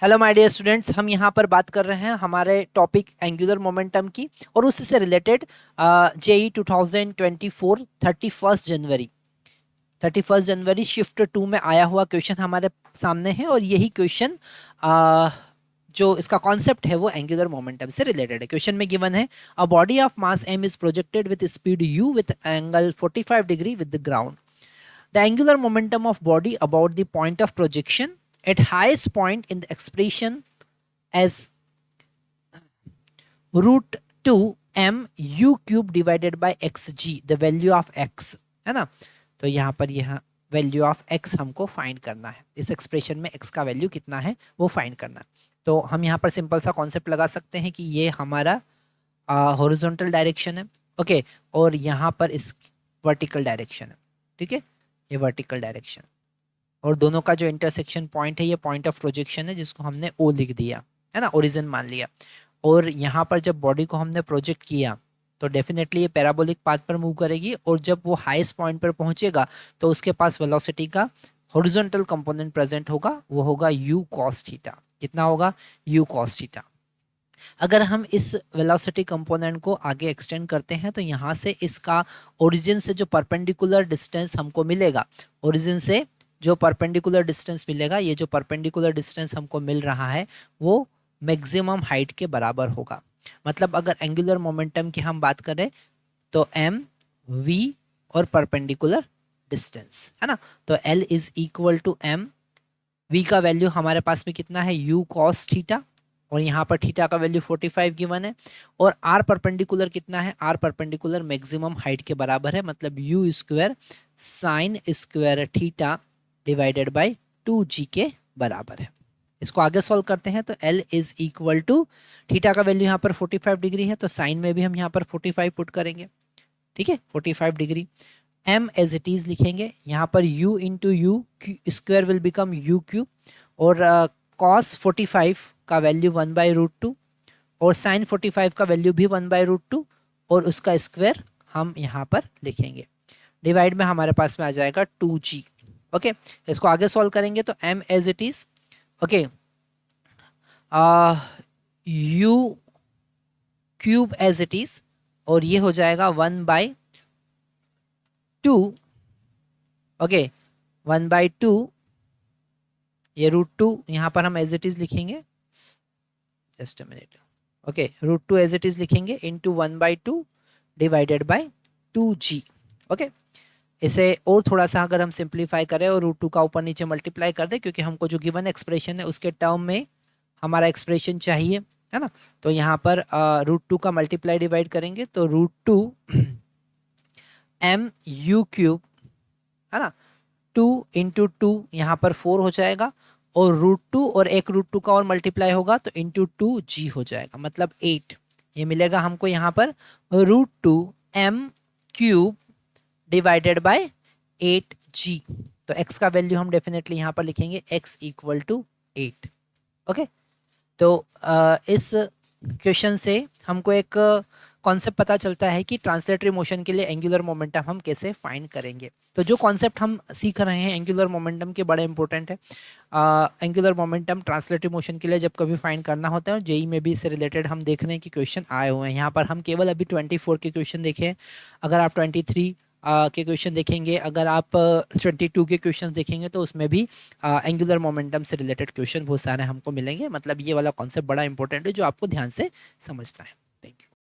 Hello my dear students, हम यहाँ पर बात कर रहे हैं हमारे टॉपिक एंगुलर मोमेंटम की और उससे रिलेटेड जेई 2024 31 जनवरी शिफ्ट 2 में आया हुआ क्वेश्चन हमारे सामने है। और यही क्वेश्चन जो इसका कॉन्सेप्ट है वो एंगुलर मोमेंटम से रिलेटेड है। क्वेश्चन में गिवन है a body of mass m is projected with speed u with angle 45 degree with the ground. The angular momentum of body about the point of projection at highest point in the expression as root 2 m u cube divided by xg, the value of x है ना। तो यहाँ पर यह value of x हमको find करना है। इस एक्सप्रेशन में x का वैल्यू कितना है वो फाइंड करना है। तो हम यहाँ पर सिंपल सा कॉन्सेप्ट लगा सकते हैं कि ये हमारा हॉरिजॉन्टल डायरेक्शन है, ओके, और यहाँ पर इस वर्टिकल डायरेक्शन है, ठीक है, ये वर्टिकल डायरेक्शन। और दोनों का जो इंटरसेक्शन पॉइंट है ये पॉइंट ऑफ प्रोजेक्शन है जिसको हमने ओ लिख दिया है ना, ओरिजिन मान लिया। और यहाँ पर जब बॉडी को हमने प्रोजेक्ट किया तो डेफिनेटली ये पैराबोलिक पाथ पर मूव करेगी और जब वो हाईएस्ट पॉइंट पर पहुंचेगा तो उसके पास वेलोसिटी का हॉरिजॉन्टल कंपोनेंट प्रेजेंट होगा, वो होगा u cos थीटा। कितना होगा? u cos theta. अगर हम इस वेलोसिटी कंपोनेंट को आगे एक्सटेंड करते हैं तो यहाँ से इसका ओरिजिन से जो परपेंडिकुलर डिस्टेंस हमको मिलेगा, ओरिजिन से जो परपेंडिकुलर डिस्टेंस मिलेगा, ये जो परपेंडिकुलर डिस्टेंस हमको मिल रहा है वो मैक्सिमम हाइट के बराबर होगा। मतलब अगर एंगुलर मोमेंटम की हम बात करें तो m v और परपेंडिकुलर डिस्टेंस है ना, तो L is equal to m। v का वैल्यू हमारे पास में कितना है? u cos थीटा, और यहाँ पर थीटा का वैल्यू 45 गिवन है। और आर परपेंडिकुलर कितना है? आर परपेंडिकुलर मैक्सिमम हाइट के बराबर है, मतलब you square sine square theta divided by 2g के बराबर है। इसको आगे सॉल्व करते हैं तो L is equal to theta का वैल्यू यहाँ पर 45 डिग्री है तो साइन में भी हम यहाँ पर 45 पुट करेंगे, ठीक है, 45 degree. m as it is लिखेंगे, यहाँ पर u into u square will become u cube, और cos 45 का वैल्यू 1/√2 और sin 45 का वैल्यू भी 1/√2 और उसका स्क्वायर हम यहाँ पर लिखेंगे। डिवाइड में हमारे पास में आ जाएगा 2g, ओके। इसको आगे सॉल्व करेंगे तो m as it is, okay, u cube as it is, और ये हो जाएगा 1/2, ओके, 1/2, ये √2 यहाँ पर हम एज इट इज लिखेंगे, just a minute, okay, √2 as it is लिखेंगे into 1/2 divided by 2g, okay. इसे और थोड़ा सा अगर हम सिंप्लीफाई करें और √2 का ऊपर नीचे मल्टीप्लाई कर दें, क्योंकि हमको जो गिवन एक्सप्रेशन है उसके टर्म में हमारा एक्सप्रेशन चाहिए, है ना। तो यहाँ पर √2 का मल्टीप्लाई डिवाइड करेंगे तो √2 m u क्यूब, है ना, 2 इंटू 2 यहाँ पर 4 हो जाएगा, और √2 और एक √2 का और मल्टीप्लाई होगा तो इंटू 2g हो जाएगा, मतलब 8। ये मिलेगा हमको यहाँ पर √2 m cube divided by 8g। तो x का वैल्यू हम डेफिनेटली यहाँ पर लिखेंगे x इक्वल टू 8, ओके। तो इस क्वेश्चन से हमको एक कॉन्सेप्ट पता चलता है कि ट्रांसलेटरी मोशन के लिए एंगुलर मोमेंटम हम कैसे फाइंड करेंगे। तो जो कॉन्सेप्ट हम सीख रहे हैं एंगुलर मोमेंटम के बड़े इंपॉर्टेंट है। एंगुलर मोमेंटम ट्रांसलेटरी मोशन के लिए जब कभी फाइंड करना होता है, जेई में भी इससे रिलेटेड हम देख रहे हैं कि क्वेश्चन आए हुए हैं। यहाँ पर हम केवल अभी 24 के क्वेश्चन देखे हैं। अगर आप 23 के क्वेश्चन देखेंगे, अगर आप 22 के क्वेश्चन देखेंगे तो उसमें भी एंगुलर मोमेंटम से रिलेटेड क्वेश्चन बहुत सारे हमको मिलेंगे। मतलब ये वाला कॉन्सेप्ट बड़ा इंपॉर्टेंट है जो आपको ध्यान से समझना है।